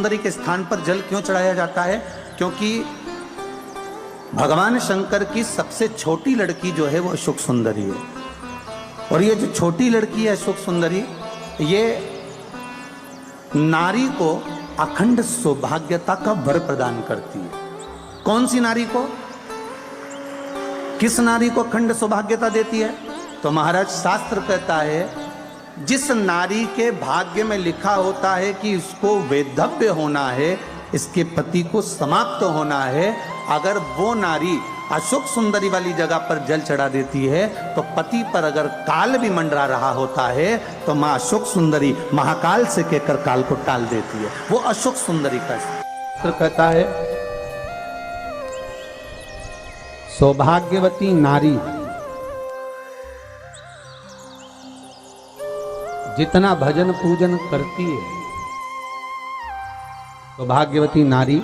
सुंदरी के स्थान पर जल क्यों चढ़ाया जाता है? क्योंकि भगवान शंकर की सबसे छोटी लड़की जो है वो अशोक सुंदरी है, और ये जो छोटी लड़की है अशोक सुंदरी, ये नारी को अखंड सौभाग्यता का वर प्रदान करती है। कौन सी नारी को, किस नारी को अखंड सौभाग्यता देती है? तो महाराज शास्त्र कहता है, जिस नारी के भाग्य में लिखा होता है कि इसको वैधव्य होना है, इसके पति को समाप्त होना है, अगर वो नारी अशोक सुंदरी वाली जगह पर जल चढ़ा देती है तो पति पर अगर काल भी मंडरा रहा होता है तो मां अशोक सुंदरी महाकाल से कहकर काल को टाल देती है। वो अशोक सुंदरी का शास्त्र कहता है, सौभाग्यवती नारी जितना भजन पूजन करती है, सौभाग्यवती नारी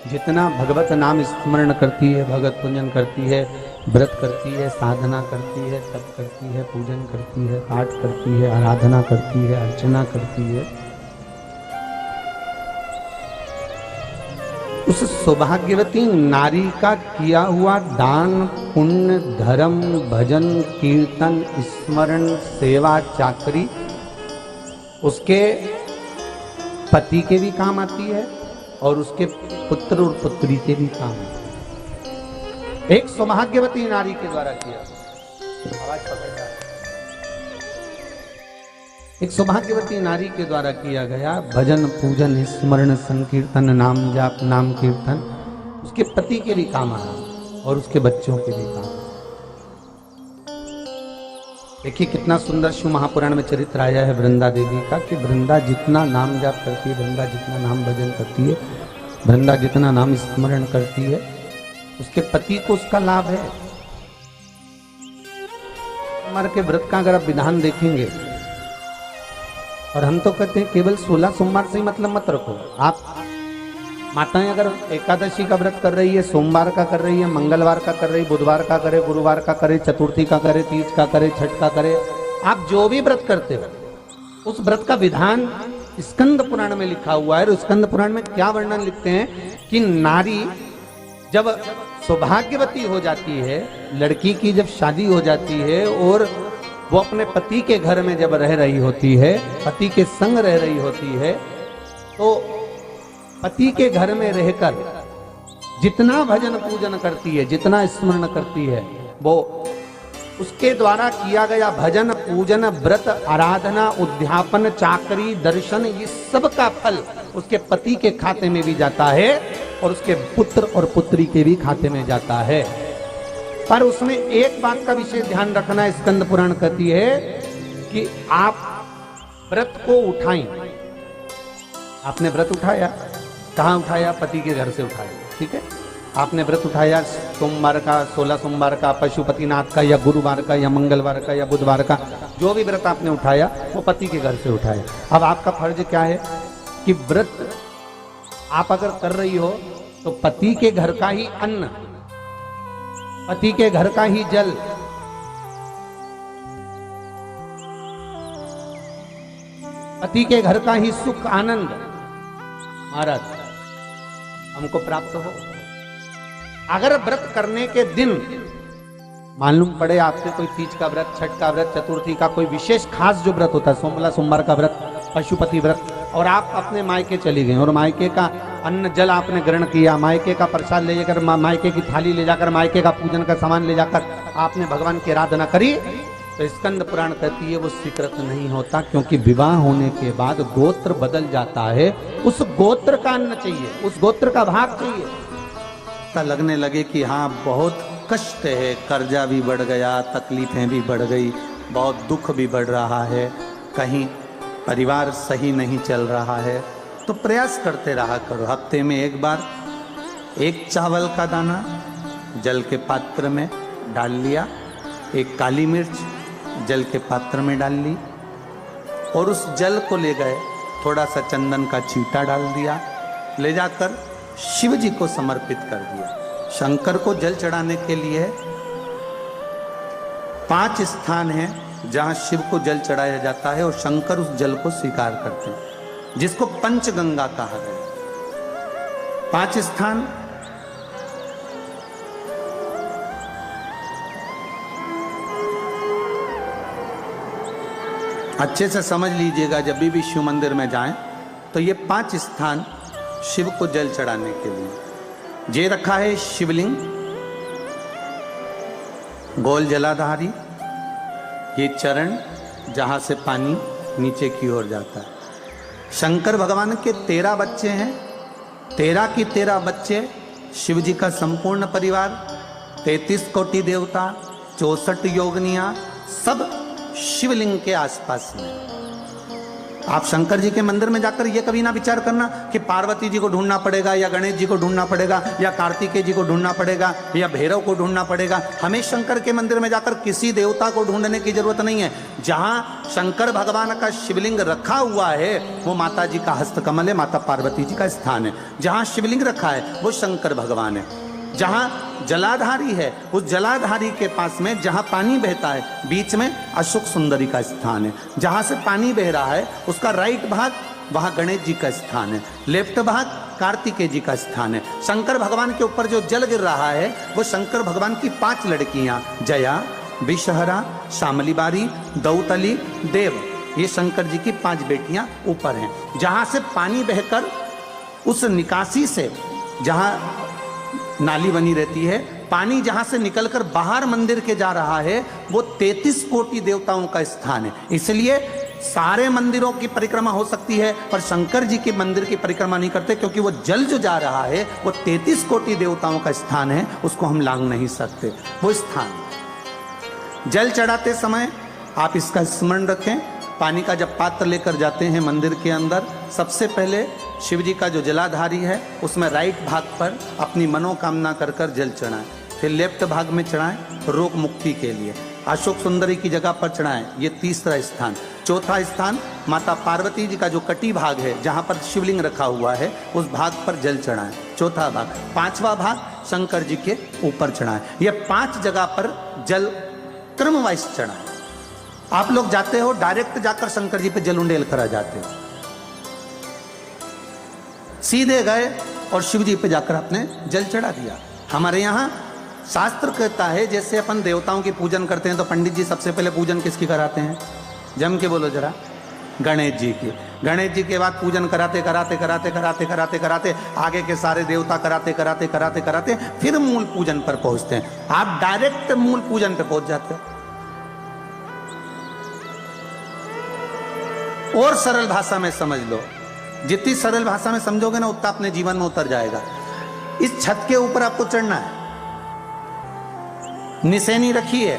जितना भगवत नाम स्मरण करती है, भगवत पूजन करती है, व्रत करती है, साधना करती है, तप करती है, पूजन करती है, पाठ करती है, आराधना करती है, अर्चना करती है, उस सौभाग्यवती नारी का किया हुआ दान, पुण्य, धर्म, भजन, कीर्तन, स्मरण, सेवा, चाकरी उसके पति के भी काम आती है और उसके पुत्र और पुत्री के भी काम आती है। एक सौभाग्यवती नारी के द्वारा किया, आवाज पकड़ना, एक सौभाग्यवती नारी के द्वारा किया गया भजन, पूजन, स्मरण, संकीर्तन, नाम जाप, नाम कीर्तन उसके पति के भी काम आया और उसके बच्चों के भी काम। देखिए कितना सुंदर शिव महापुराण में चरित्र आया है वृंदा देवी का, कि वृंदा जितना नाम जाप करती है, वृंदा जितना नाम भजन करती है, वृंदा जितना नाम स्मरण करती है, उसके पति को उसका लाभ है। हमारे के व्रत का अगर आप विधान देखेंगे, और हम तो कहते हैं केवल 16 सोमवार से ही मतलब मत रखो। आप माताएं अगर एकादशी का व्रत कर रही है, सोमवार का कर रही है, मंगलवार का कर रही है, बुधवार का करे, गुरुवार का करे, चतुर्थी का करे, तीज का करे, छठ का करे, आप जो भी व्रत करते हो उस व्रत का विधान स्कंद पुराण में लिखा हुआ है। और स्कंद पुराण में क्या वर्णन लिखते हैं कि नारी जब सौभाग्यवती हो जाती है, लड़की की जब शादी हो जाती है और वो अपने पति के घर में जब रह रही होती है, पति के संग रह रही होती है, तो पति के घर में रहकर जितना भजन पूजन करती है, जितना स्मरण करती है, वो उसके द्वारा किया गया भजन, पूजन, व्रत, आराधना, उद्यापन, चाकरी, दर्शन, ये सब का फल उसके पति के खाते में भी जाता है और उसके पुत्र और पुत्री के भी खाते में जाता है। पर उसमें एक बात का विशेष ध्यान रखना, स्कंद पुराण कहती है कि आप व्रत को उठाएं। आपने व्रत उठाया, कहाँ उठाया? पति के घर से उठाया, ठीक है। आपने व्रत उठाया सोमवार का, 16 सोमवार का, पशुपतिनाथ का, या गुरुवार का, या मंगलवार का, या बुधवार का, जो भी व्रत आपने उठाया वो पति के घर से उठाया। अब आपका फर्ज क्या है कि व्रत आप अगर कर रही हो तो पति के घर का ही अन्न, पति के घर का ही जल, पति के घर का ही सुख आनंद महाराज हमको प्राप्त हो। अगर व्रत करने के दिन मालूम पड़े आपसे कोई तीज का व्रत, छठ का व्रत, चतुर्थी का कोई विशेष खास जो व्रत होता है, सोमला सोमवार का व्रत, पशुपति व्रत, और आप अपने मायके चली गए और मायके का अन्न जल आपने ग्रहण किया, मायके का प्रसाद ले जाकर, मायके की थाली ले जाकर, मायके का पूजन का सामान ले जाकर आपने भगवान की आराधना करी, तो स्कंद पुराण कहती है वो स्वीकृत नहीं होता, क्योंकि विवाह होने के बाद गोत्र बदल जाता है। उस गोत्र का अन्न चाहिए, उस गोत्र का भाग चाहिए। लगने लगे कि हाँ बहुत कष्ट है, कर्जा भी बढ़ गया, तकलीफें भी बढ़ गई, बहुत दुख भी बढ़ रहा है, कहीं परिवार सही नहीं चल रहा है, तो प्रयास करते रहा करो। हफ्ते में एक बार एक चावल का दाना जल के पात्र में डाल लिया, एक काली मिर्च जल के पात्र में डाल ली, और उस जल को ले गए, थोड़ा सा चंदन का चीटा डाल दिया, ले जाकर शिव जी को समर्पित कर दिया। शंकर को जल चढ़ाने के लिए 5 स्थान हैं जहां शिव को जल चढ़ाया जाता है और शंकर उस जल को स्वीकार करते हैं, जिसको पंचगंगा कहा गया। 5 स्थान अच्छे से समझ लीजिएगा, जब भी शिव मंदिर में जाएं तो ये 5 स्थान शिव को जल चढ़ाने के लिए ये रखा है। शिवलिंग, गोल जलाधारी, ये चरण जहां से पानी नीचे की ओर जाता है। शंकर भगवान के 13 बच्चे हैं, 13 की 13 बच्चे, शिव जी का संपूर्ण परिवार, 33 कोटि देवता, 64 योगनियां, सब शिवलिंग के आसपास में। आप शंकर जी के मंदिर में जाकर ये कभी ना विचार करना कि पार्वती जी को ढूंढना पड़ेगा या गणेश जी को ढूंढना पड़ेगा या कार्तिकेय जी को ढूंढना पड़ेगा या भैरव को ढूंढना पड़ेगा। हमें शंकर के मंदिर में जाकर किसी देवता को ढूंढने की जरूरत नहीं है। जहां शंकर भगवान का शिवलिंग रखा हुआ है वो माता जी का हस्तकमल है, माता पार्वती जी का स्थान है। जहां शिवलिंग रखा है वो शंकर भगवान है। जहां जलाधारी है उस जलाधारी के पास में जहां पानी बहता है बीच में अशोक सुंदरी का स्थान है। जहां से पानी बह रहा है उसका राइट भाग वहां गणेश जी का स्थान है, लेफ्ट भाग कार्तिकेय जी का स्थान है। शंकर भगवान के ऊपर जो जल गिर रहा है वो शंकर भगवान की 5 लड़कियां जया, विषहरा, शामली बारी, दौतली, देव, ये शंकर जी की 5 बेटियां ऊपर हैं। जहां से पानी बहकर उस निकासी से, जहां नाली बनी रहती है, पानी जहां से निकलकर बाहर मंदिर के जा रहा है वो 33 कोटि देवताओं का स्थान है। इसलिए सारे मंदिरों की परिक्रमा हो सकती है पर शंकर जी के मंदिर की परिक्रमा नहीं करते, क्योंकि वो जल जो जा रहा है वो 33 कोटि देवताओं का स्थान है, उसको हम लांघ नहीं सकते। वो स्थान जल चढ़ाते समय आप इसका स्मरण रखें। पानी का जब पात्र लेकर जाते हैं मंदिर के अंदर, सबसे पहले शिव जी का जो जलाधारी है उसमें राइट भाग पर अपनी मनोकामना कर कर जल चढ़ाएं। फिर लेफ्ट भाग में चढ़ाएं रोग मुक्ति के लिए। अशोक सुंदरी की जगह पर चढ़ाएं, ये 3रा स्थान। 4था स्थान माता पार्वती जी का जो कटी भाग है जहां पर शिवलिंग रखा हुआ है उस भाग पर जल चढ़ाएं, 4था भाग। 5वां भाग शंकर जी के ऊपर चढ़ाएं। ये 5 जगह पर जल क्रम वाइज चढ़ाएं। आप लोग जाते हो डायरेक्ट जाकर शंकर जी पे जल उंडेल कर आ जाते हो, सीधे गए और शिव जी पे जाकर आपने जल चढ़ा दिया। हमारे यहाँ शास्त्र कहता है जैसे अपन देवताओं की पूजन करते हैं तो पंडित जी सबसे पहले पूजन किसकी कराते हैं? जम के बोलो जरा, गणेश जी की। गणेश जी के बाद पूजन कराते कराते कराते कराते कराते कराते आगे के सारे देवता कराते कराते कराते कराते फिर मूल पूजन पर पहुंचते हैं। आप डायरेक्ट मूल पूजन पर पहुंच जाते हो। और सरल भाषा में समझ लो, जितनी सरल भाषा में समझोगे ना उतना अपने जीवन में उतर जाएगा। इस छत के ऊपर आपको चढ़ना है, निशानी रखी है,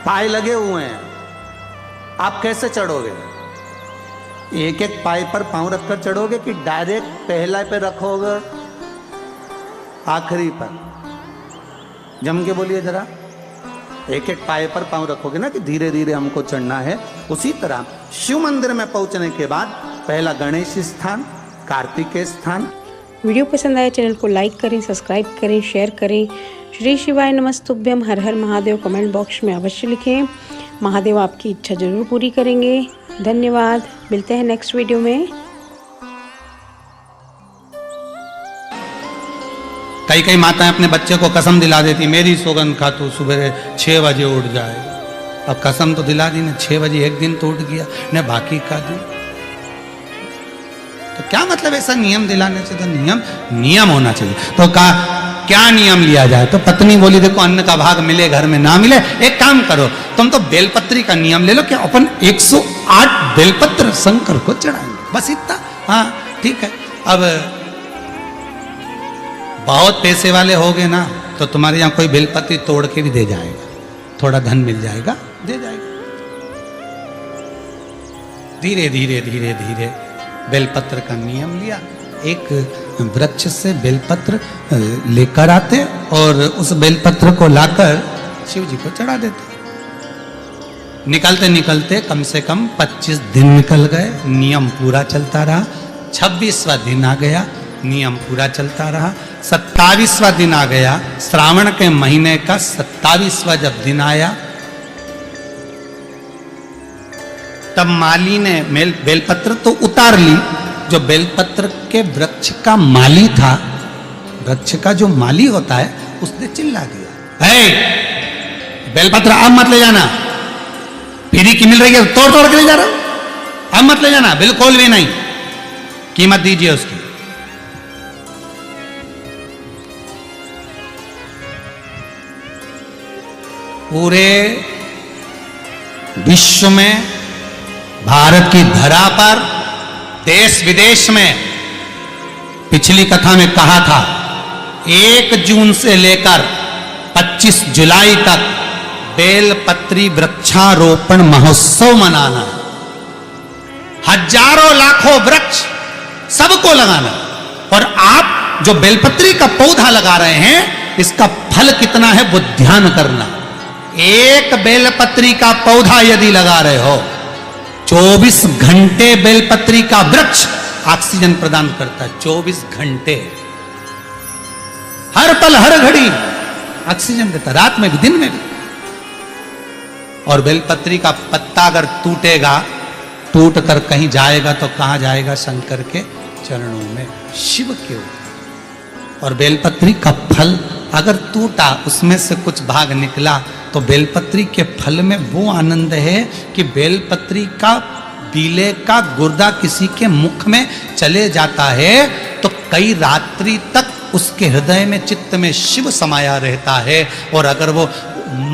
पाए लगे हुए हैं, आप कैसे चढ़ोगे? एक एक पाए पर पांव रखकर चढ़ोगे कि डायरेक्ट पहला पे रखोगे आखिरी पर? जम के बोलिए जरा। एक एक पाए पर पांव रखोगे ना कि धीरे धीरे हमको चढ़ना है। उसी तरह शिव मंदिर में पहुंचने के बाद पहला गणेश स्थान, कार्तिकेय स्थान। वीडियो पसंद आया चैनल को लाइक करें, सब्सक्राइब करें, शेयर करें। श्री शिवाय नमस्तुभ्यम, हर हर महादेव कमेंट बॉक्स में अवश्य लिखें। महादेव आपकी इच्छा जरूर पूरी करेंगे। धन्यवाद, मिलते हैं नेक्स्ट वीडियो में। कई कई माताएं अपने बच्चे को कसम दिला देती, मेरी सौगंध खा तू सुबह 6 बजे उठ जाए। अब कसम तो दिला दी ने, 6 बजे एक दिन तो उठ गया ने, बाकी का दिन तो क्या मतलब? ऐसा नियम दिलाने से तो नियम होना चाहिए। तो क्या नियम लिया जाए? तो पत्नी बोली देखो अन्न का भाग मिले घर में ना मिले, एक काम करो तुम तो बेलपत्री का नियम ले लो कि अपन 108 बेलपत्र शंकर को चढ़ाएंगे, बस इतना। हाँ ठीक है। अब बहुत पैसे वाले हो गए ना तो तुम्हारे यहाँ कोई बेलपत्री तोड़ के भी दे जाएगा, थोड़ा धन मिल जाएगा, दे जाएगा। धीरे धीरे धीरे धीरे बेलपत्र का नियम लिया। एक वृक्ष से बेलपत्र लेकर आते और उस बेलपत्र को लाकर शिव जी को चढ़ा देते। निकलते निकलते कम से कम 25 दिन निकल गए, नियम पूरा चलता रहा। 26वां दिन आ गया, नियम पूरा चलता रहा। 27वां दिन आ गया, श्रावण के महीने का 27वां जब दिन आया तब माली ने बेलपत्र तो उतार ली। जो बेलपत्र के वृक्ष का माली था, वृक्ष का जो माली होता है, उसने चिल्ला दिया, बेलपत्र अब मत ले जाना, फ्री की मिल रही है, तोड़ तोड़ के ले जा रहा हूं, अब मत ले जाना, बिल्कुल भी नहीं, कीमत दीजिए उसकी। पूरे विश्व में, भारत की धरा पर, देश विदेश में, पिछली कथा में कहा था 1 जून से लेकर 25 जुलाई तक बेलपत्री वृक्षारोपण महोत्सव मनाना, हजारों लाखों वृक्ष सबको लगाना। और आप जो बेलपत्री का पौधा लगा रहे हैं, इसका फल कितना है वो ध्यान करना। एक बेलपत्री का पौधा यदि लगा रहे हो, 24 घंटे बेलपत्री का वृक्ष ऑक्सीजन प्रदान करता है। 24 घंटे, हर पल हर घड़ी ऑक्सीजन देता, रात में भी दिन में भी। और बेलपत्री का पत्ता अगर टूटेगा, टूट कर कहीं जाएगा तो कहां जाएगा? शंकर के चरणों में, शिव के ऊपर। और बेलपत्री का फल अगर टूटा, उसमें से कुछ भाग निकला, तो बेलपत्री के फल में वो आनंद है कि बेलपत्री का बीले का गुर्दा किसी के मुख में चले जाता है तो कई रात्रि तक उसके हृदय में, चित्त में शिव समाया रहता है। और अगर वो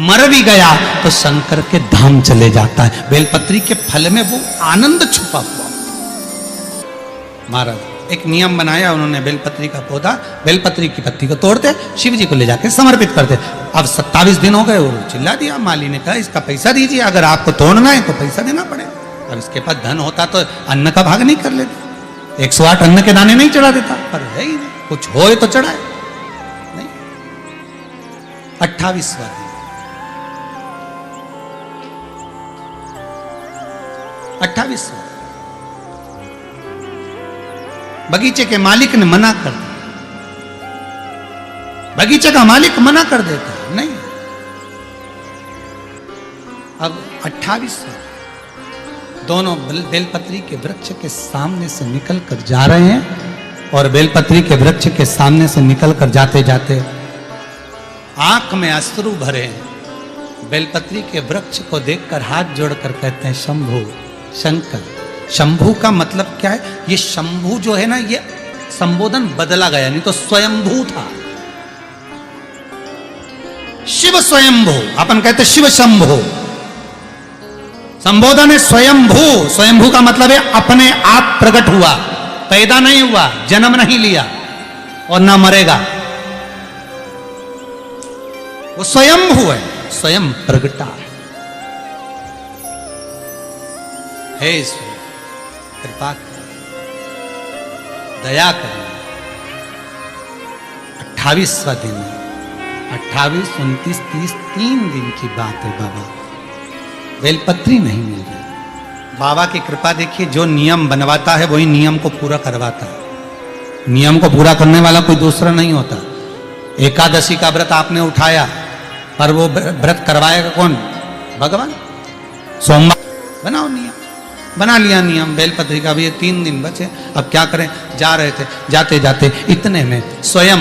मर भी गया तो शंकर के धाम चले जाता है। बेलपत्री के फल में वो आनंद छुपा हुआ। महाराज एक नियम बनाया उन्होंने, बेलपत्री का पौधा, बेलपत्री की पत्ती को तोड़ते, शिव जी को ले जाकर समर्पित करते। अब 27 दिन हो गए, वो चिल्ला दिया, माली ने कहा इसका पैसा दीजिए, अगर आपको तोड़ना है तो पैसा देना पड़ेगा। अब इसके पास धन होता तो अन्न का भाग नहीं कर लेता, 108 अन्न के दाने नहीं चढ़ा देता, पर है ही नहीं, कुछ होए तो चढ़ाए नहीं। 28वां दिन, 28वां, बगीचे के मालिक ने मना कर दिया। बगीचे का मालिक मना कर देता है, नहीं। अब 28वां, दोनों बेलपत्री के वृक्ष के सामने से निकल कर जा रहे हैं। और बेलपत्री के वृक्ष के सामने से निकल कर जाते जाते आंख में अश्रु भरे हैं। बेलपत्री के वृक्ष को देखकर हाथ जोड़कर कहते हैं, शंभु, शंकर। शंभु का मतलब क्या है? ये शंभु जो है ना, ये संबोधन बदला गया, नहीं तो स्वयंभू था। शिव स्वयंभू, अपन कहते शिव शंभु, संबोधन है स्वयंभू। स्वयंभू का मतलब है अपने आप प्रकट हुआ, पैदा नहीं हुआ, जन्म नहीं लिया और ना मरेगा। वो स्वयंभू है, स्वयं प्रगटा है। हे ईश्वर, कृपा कर, दया कर। 28वां दिन, 28, 29, 30, 3 दिन की बात है बाबा। बेलपत्री नहीं मिल रही। बाबा की कृपा देखिए, जो नियम बनवाता है वही नियम को पूरा करवाता है। नियम को पूरा करने वाला कोई दूसरा नहीं होता। एकादशी का व्रत आपने उठाया, पर वो व्रत करवाएगा कौन? भगवान। सोमवार बनाओ नियम, बना लिया नियम, बेलपत्री का भी 3 दिन बचे। अब क्या करें? जा रहे थे, जाते जाते इतने में स्वयं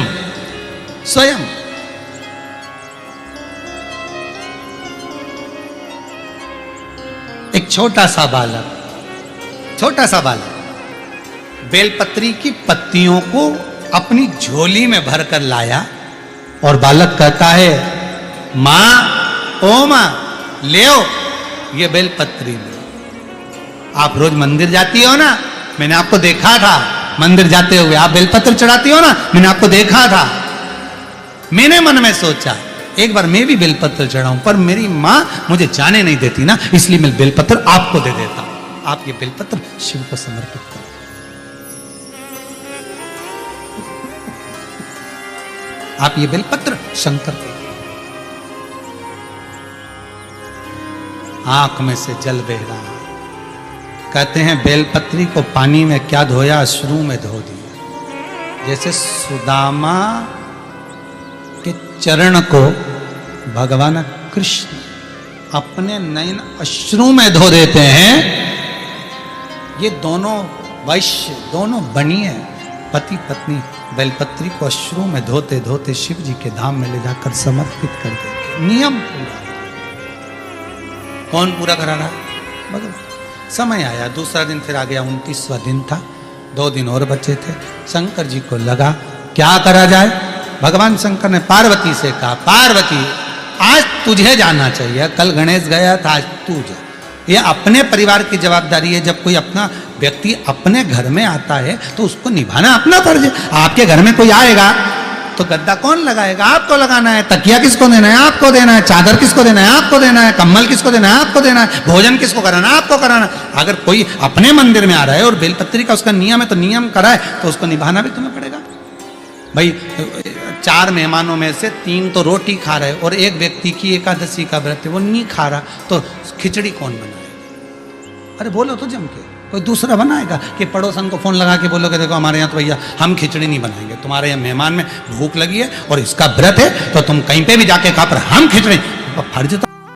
एक छोटा सा बालक बेलपत्री की पत्तियों को अपनी झोली में भरकर लाया। और बालक कहता है, मां, ओ मां, ले आओ ये बेलपत्री लो। आप रोज मंदिर जाती हो ना, मैंने आपको देखा था मंदिर जाते हुए, आप बेलपत्र चढ़ाती हो ना, मैंने आपको देखा था। मैंने मन में सोचा एक बार मैं भी बेलपत्र चढ़ाऊं, पर मेरी मां मुझे जाने नहीं देती ना, इसलिए मैं बेलपत्र आपको दे देता हूं। आप ये बेलपत्र शिव को समर्पित करो। आप ये बेलपत्र शंकर को। आंख में से जल बह रहा। कहते हैं बेलपत्री को पानी में क्या धोया? अश्रु में धो दिया। जैसे सुदामा के चरण को भगवान कृष्ण अपने नयन अश्रु में धो देते हैं, ये दोनों वैश्य, दोनों बनिए पति पत्नी बेलपत्री को अश्रु में धोते धोते शिव जी के धाम में ले जाकर समर्पित कर देंगे। नियम पूरा। कौन पूरा करा रहा? भगवान। समय आया, दूसरा दिन फिर आ गया, 29वां दिन था, 2 दिन और बचे थे। शंकर जी को लगा क्या करा जाए। भगवान शंकर ने पार्वती से कहा, पार्वती आज तुझे जाना चाहिए, कल गणेश गया था, आज तू जा। ये अपने परिवार की जवाबदारी है। जब कोई अपना व्यक्ति अपने घर में आता है तो उसको निभाना अपना फर्ज है। आपके घर में कोई आएगा तो गद्दा कौन लगाएगा? आपको लगाना है। तकिया किसको देना है? आपको देना है। चादर किसको देना है? आपको देना है। कंबल किसको देना है? आपको देना है। भोजन किसको कराना है? आपको कराना है। अगर कोई अपने मंदिर में आ रहा है और बेलपत्री का उसका नियम है तो नियम कराए तो उसको निभाना भी तुम्हें पड़ेगा। भाई 4 मेहमानों में से 3 तो रोटी खा रहे और एक व्यक्ति की एकादशी का व्रत है, वो नहीं खा रहा, तो खिचड़ी कौन बनाएगा? अरे बोलो तो जम के, कोई दूसरा बनाएगा कि पड़ोसन को फोन लगा के बोलोगे देखो हमारे यहाँ तो भैया हम खिचड़ी नहीं बनाएंगे, तुम्हारे यहाँ मेहमान में भूख लगी है और इसका व्रत है तो तुम कहीं पे भी जाके खा, पर हम खिचड़ी, फर्ज तो